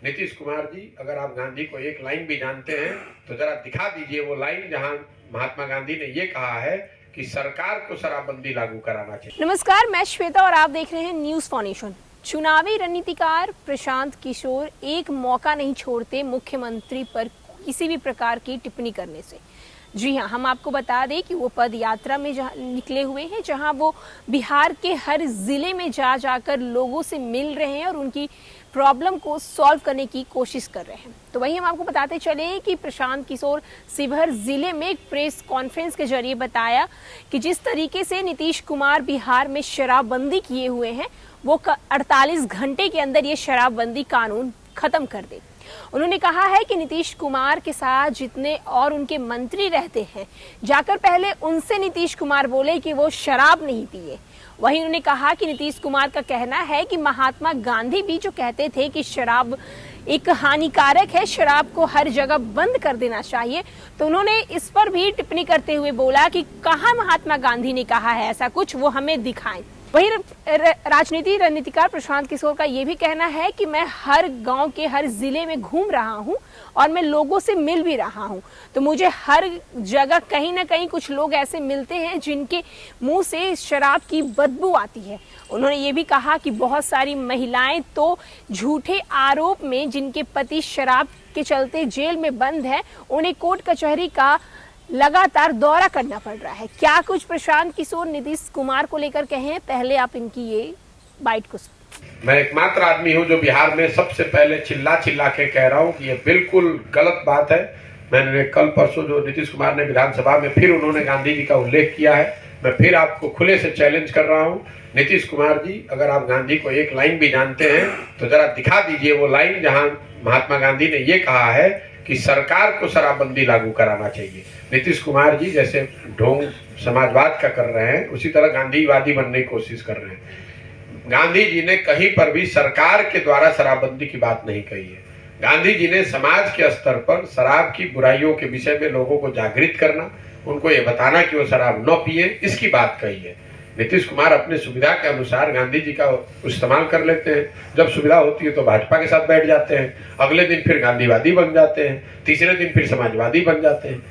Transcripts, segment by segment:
नीतीश कुमार जी, अगर आप गांधी को एक लाइन भी जानते हैं तो जरा दिखा दीजिए वो लाइन जहां महात्मा गांधी ने ये कहा है कि सरकार को शराबबंदी लागू कराना चाहिए। नमस्कार, मैं श्वेता और आप देख रहे हैं न्यूज फाउंडेशन। चुनावी रणनीतिकार प्रशांत किशोर एक मौका नहीं छोड़ते मुख्यमंत्री पर किसी भी प्रकार की टिप्पणी करने से। जी हाँ, हम आपको बता दें कि वो पद यात्रा में निकले हुए हैं, जहां वो बिहार के हर जिले में जाकर लोगों से मिल रहे हैं और उनकी प्रॉब्लम को सॉल्व करने की कोशिश कर रहे हैं। तो वहीं हम आपको बताते चले कि प्रशांत किशोर शिवहर जिले में एक प्रेस कॉन्फ्रेंस के जरिए बताया कि जिस तरीके से नीतीश कुमार बिहार में शराबबंदी किए हुए हैं, वो 48 घंटे के अंदर ये शराबबंदी कानून खत्म कर दे। उन्होंने कहा है कि नीतीश कुमार के साथ जितने और उनके मंत्री रहते हैं, जाकर पहले उनसे नीतीश कुमार बोले कि वो शराब नहीं पिए। वहीं उन्होंने कहा कि नीतीश कुमार का कहना है कि महात्मा गांधी भी जो कहते थे कि शराब एक हानिकारक है, शराब को हर जगह बंद कर देना चाहिए, तो उन्होंने इस पर भी टिप्पणी करते हुए बोला कि कहाँ महात्मा गांधी ने कहा है ऐसा कुछ, वो हमें दिखाएं। वहीं राजनीति रणनीतिकार प्रशांत किशोर का ये भी कहना है कि मैं हर गांव के हर जिले में घूम रहा हूं और मैं लोगों से मिल भी रहा हूं, तो मुझे हर जगह कहीं ना कहीं कुछ लोग ऐसे मिलते हैं जिनके मुंह से शराब की बदबू आती है। उन्होंने ये भी कहा कि बहुत सारी महिलाएं तो झूठे आरोप में, जिनके पति शराब के चलते जेल में बंद है, उन्हें कोर्ट कचहरी का लगातार दौरा करना पड़ रहा है। क्या कुछ प्रशांत किशोर नीतीश कुमार को लेकर कहें, पहले आप इनकी ये बाइट को सुनिए। मैं एकमात्र आदमी हूं जो बिहार में सबसे पहले चिल्ला चिल्ला के कह रहा हूं कि ये बिल्कुल गलत बात है। मैंने कल परसों जो नीतीश कुमार ने विधानसभा में फिर उन्होंने गांधी जी का उल्लेख किया है, मैं फिर आपको खुले से चैलेंज कर रहा हूं। नीतीश कुमार जी, अगर आप गांधी को एक लाइन भी जानते हैं तो जरा दिखा दीजिए वो लाइन जहां महात्मा गांधी ने ये कहा है कि सरकार को शराबबंदी लागू कराना चाहिए। नीतीश कुमार जी जैसे ढोंग समाजवाद का कर रहे हैं, उसी तरह गांधीवादी बनने की कोशिश कर रहे हैं। गांधी जी ने कहीं पर भी सरकार के द्वारा शराबबंदी की बात नहीं कही है। गांधी जी ने समाज के स्तर पर शराब की बुराइयों के विषय में लोगों को जागृत करना, उनको ये बताना कि वो शराब न पिए, इसकी बात कही है। नीतीश कुमार अपने सुविधा के अनुसार गांधी जी का इस्तेमाल कर लेते हैं। जब सुविधा होती है तो भाजपा के साथ बैठ जाते हैं, अगले दिन फिर गांधीवादी बन जाते हैं, तीसरे दिन फिर समाजवादी बन जाते हैं।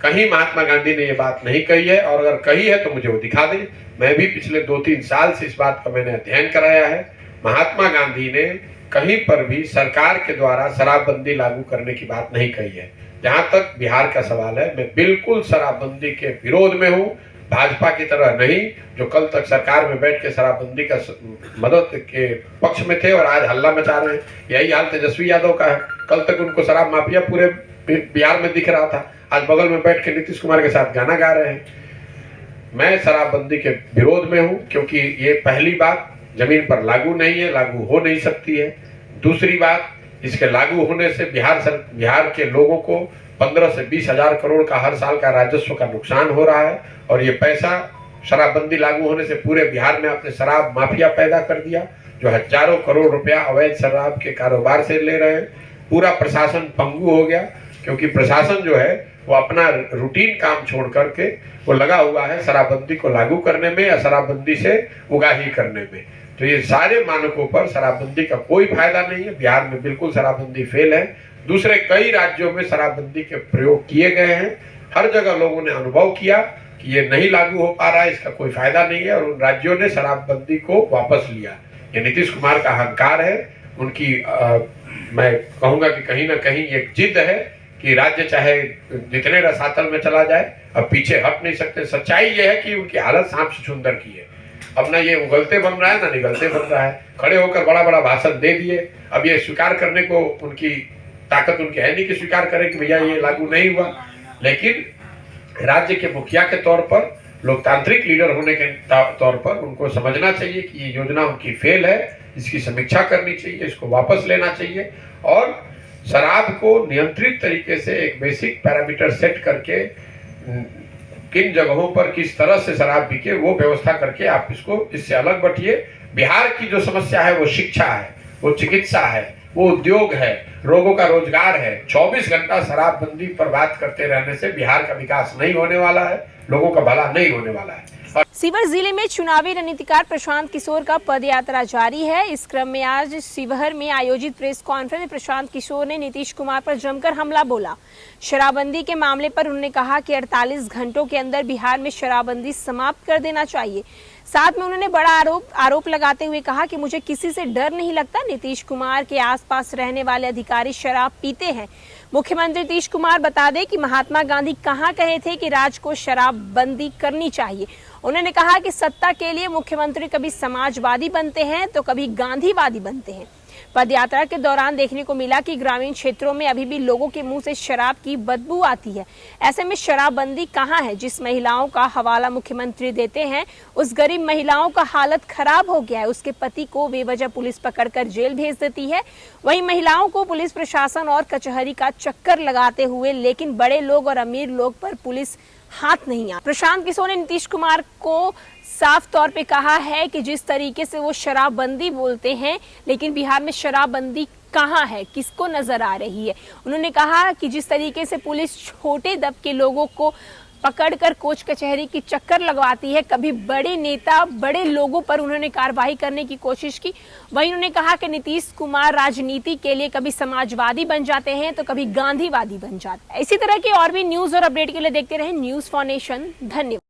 कहीं महात्मा गांधी ने ये बात नहीं कही है, और अगर कही है तो मुझे वो दिखा दें। मैं भी पिछले 2-3 साल से इस बात का मैंने अध्ययन कराया है। महात्मा गांधी ने कहीं पर भी सरकार के द्वारा शराबबंदी लागू करने की बात नहीं कही है। जहां तक बिहार का सवाल है, मैं बिल्कुल शराबबंदी के विरोध में हूं, भाजपा की तरह नहीं, जो कल तक सरकार में बैठ के शराबबंदी का मदद के पक्ष में थे और आज हल्ला मचा रहे हैं। यही हाल तेजस्वी यादव का है। कल तक उनको शराब माफिया पूरे बिहार में दिख रहा था, आज बगल में बैठ के नीतीश कुमार के साथ गाना गा रहे हैं। मैं शराबबंदी के विरोध में हूं, क्योंकि ये पहली बात जमीन पर लागू नहीं है, लागू हो नहीं सकती है। दूसरी बात, इसके लागू होने से बिहार के लोगों को 15 से 20 हजार करोड़ का हर साल का राजस्व का नुकसान हो रहा है, और ये पैसा शराबबंदी लागू होने से पूरे बिहार में आपने शराब माफिया पैदा कर दिया, जो हजारों करोड़ रुपया अवैध शराब के कारोबार से ले रहे हैं। पूरा प्रशासन पंगु हो गया, क्योंकि प्रशासन जो है वो अपना रूटीन काम छोड़ करके वो लगा हुआ है शराबबंदी को लागू करने में या शराबबंदी से उगाही करने में। तो ये सारे मानकों पर शराबबंदी का कोई फायदा नहीं है। बिहार में बिल्कुल शराबबंदी फेल है। दूसरे कई राज्यों में शराबबंदी के प्रयोग किए गए हैं, हर जगह लोगों ने अनुभव किया कि ये नहीं लागू हो पा रहा है, इसका कोई फायदा नहीं है, और उन राज्यों ने शराबबंदी को वापस लिया। ये नीतीश कुमार का अहंकार है, उनकी मैं कहूंगा कि कहीं ना कहीं एक जिद है कि राज्य चाहे जितने रसातल में चला जाए, अब पीछे हट नहीं सकते। सच्चाई ये है कि उनकी हालत सांप से छुंदर की है। अब ना ये उगलते बन रहा है ना निगलते बन रहा है। खड़े होकर बड़ा बड़ा भाषण दे दिए, अब ये स्वीकार करने को उनकी ताकत उनकी है नहीं कि स्वीकार करें कि भैया ये लागू नहीं हुआ। लेकिन राज्य के मुखिया के तौर पर, लोकतांत्रिक लीडर होने के तौर पर उनको समझना चाहिए कि ये योजना उनकी फेल है, इसकी समीक्षा करनी चाहिए, इसको वापस लेना चाहिए, और शराब को नियंत्रित तरीके से एक बेसिक पैरामीटर सेट करके किन जगहों पर किस तरह से शराब बिके वो व्यवस्था करके आप इससे अलग बढ़िए। बिहार की जो समस्या है वो शिक्षा है, वो चिकित्सा है, वो उद्योग है, लोगों का रोजगार है। 24 घंटा शराबबंदी पर बात करते रहने से बिहार का विकास नहीं होने वाला है, लोगों का भला नहीं होने वाला है। शिवहर जिले में चुनावी रणनीतिकार प्रशांत किशोर का पदयात्रा जारी है। इस क्रम में आज शिवहर में आयोजित प्रेस कॉन्फ्रेंस में प्रशांत किशोर ने नीतीश कुमार पर जमकर हमला बोला। शराबबंदी के मामले पर उन्होंने कहा कि 48 घंटों के अंदर बिहार में शराबबंदी समाप्त कर देना चाहिए। साथ में उन्होंने बड़ा आरोप लगाते हुए कहा कि मुझे किसी से डर नहीं लगता। नीतीश कुमार के आसपास रहने वाले अधिकारी शराब पीते हैं। मुख्यमंत्री नीतीश कुमार बता दें कि महात्मा गांधी कहाँ कहे थे कि राज्य को शराबबंदी करनी चाहिए। उन्होंने कहा कि सत्ता के लिए मुख्यमंत्री कभी समाजवादी बनते हैं तो कभी गांधीवादी बनते हैं। पदयात्रा के दौरान देखने को मिला कि ग्रामीण क्षेत्रों में अभी भी लोगों के मुंह से शराब की बदबू आती है। ऐसे में शराबबंदी कहाँ है? जिस महिलाओं का हवाला मुख्यमंत्री देते हैं उस गरीब महिलाओं का हालत खराब हो गया है। उसके पति को बेवजह पुलिस पकड़कर जेल भेज देती है। वहीं महिलाओं को पुलिस प्रशासन और कचहरी का चक्कर लगाते हुए, लेकिन बड़े लोग और अमीर लोग पर पुलिस हाथ नहीं आ। प्रशांत किशोर ने नीतीश कुमार को साफ तौर पे कहा है कि जिस तरीके से वो शराबबंदी बोलते हैं, लेकिन बिहार में शराबबंदी कहाँ है, किसको नजर आ रही है। उन्होंने कहा कि जिस तरीके से पुलिस छोटे दब के लोगों को पकड़कर कोर्ट कचहरी की चक्कर लगवाती है, कभी बड़े नेता बड़े लोगों पर उन्होंने कार्रवाई करने की कोशिश की। वहीं उन्होंने कहा कि नीतीश कुमार राजनीति के लिए कभी समाजवादी बन जाते हैं तो कभी गांधीवादी बन जाते हैं। इसी तरह की और भी न्यूज और अपडेट के लिए देखते रहें न्यूज़ फॉर नेशन। धन्यवाद।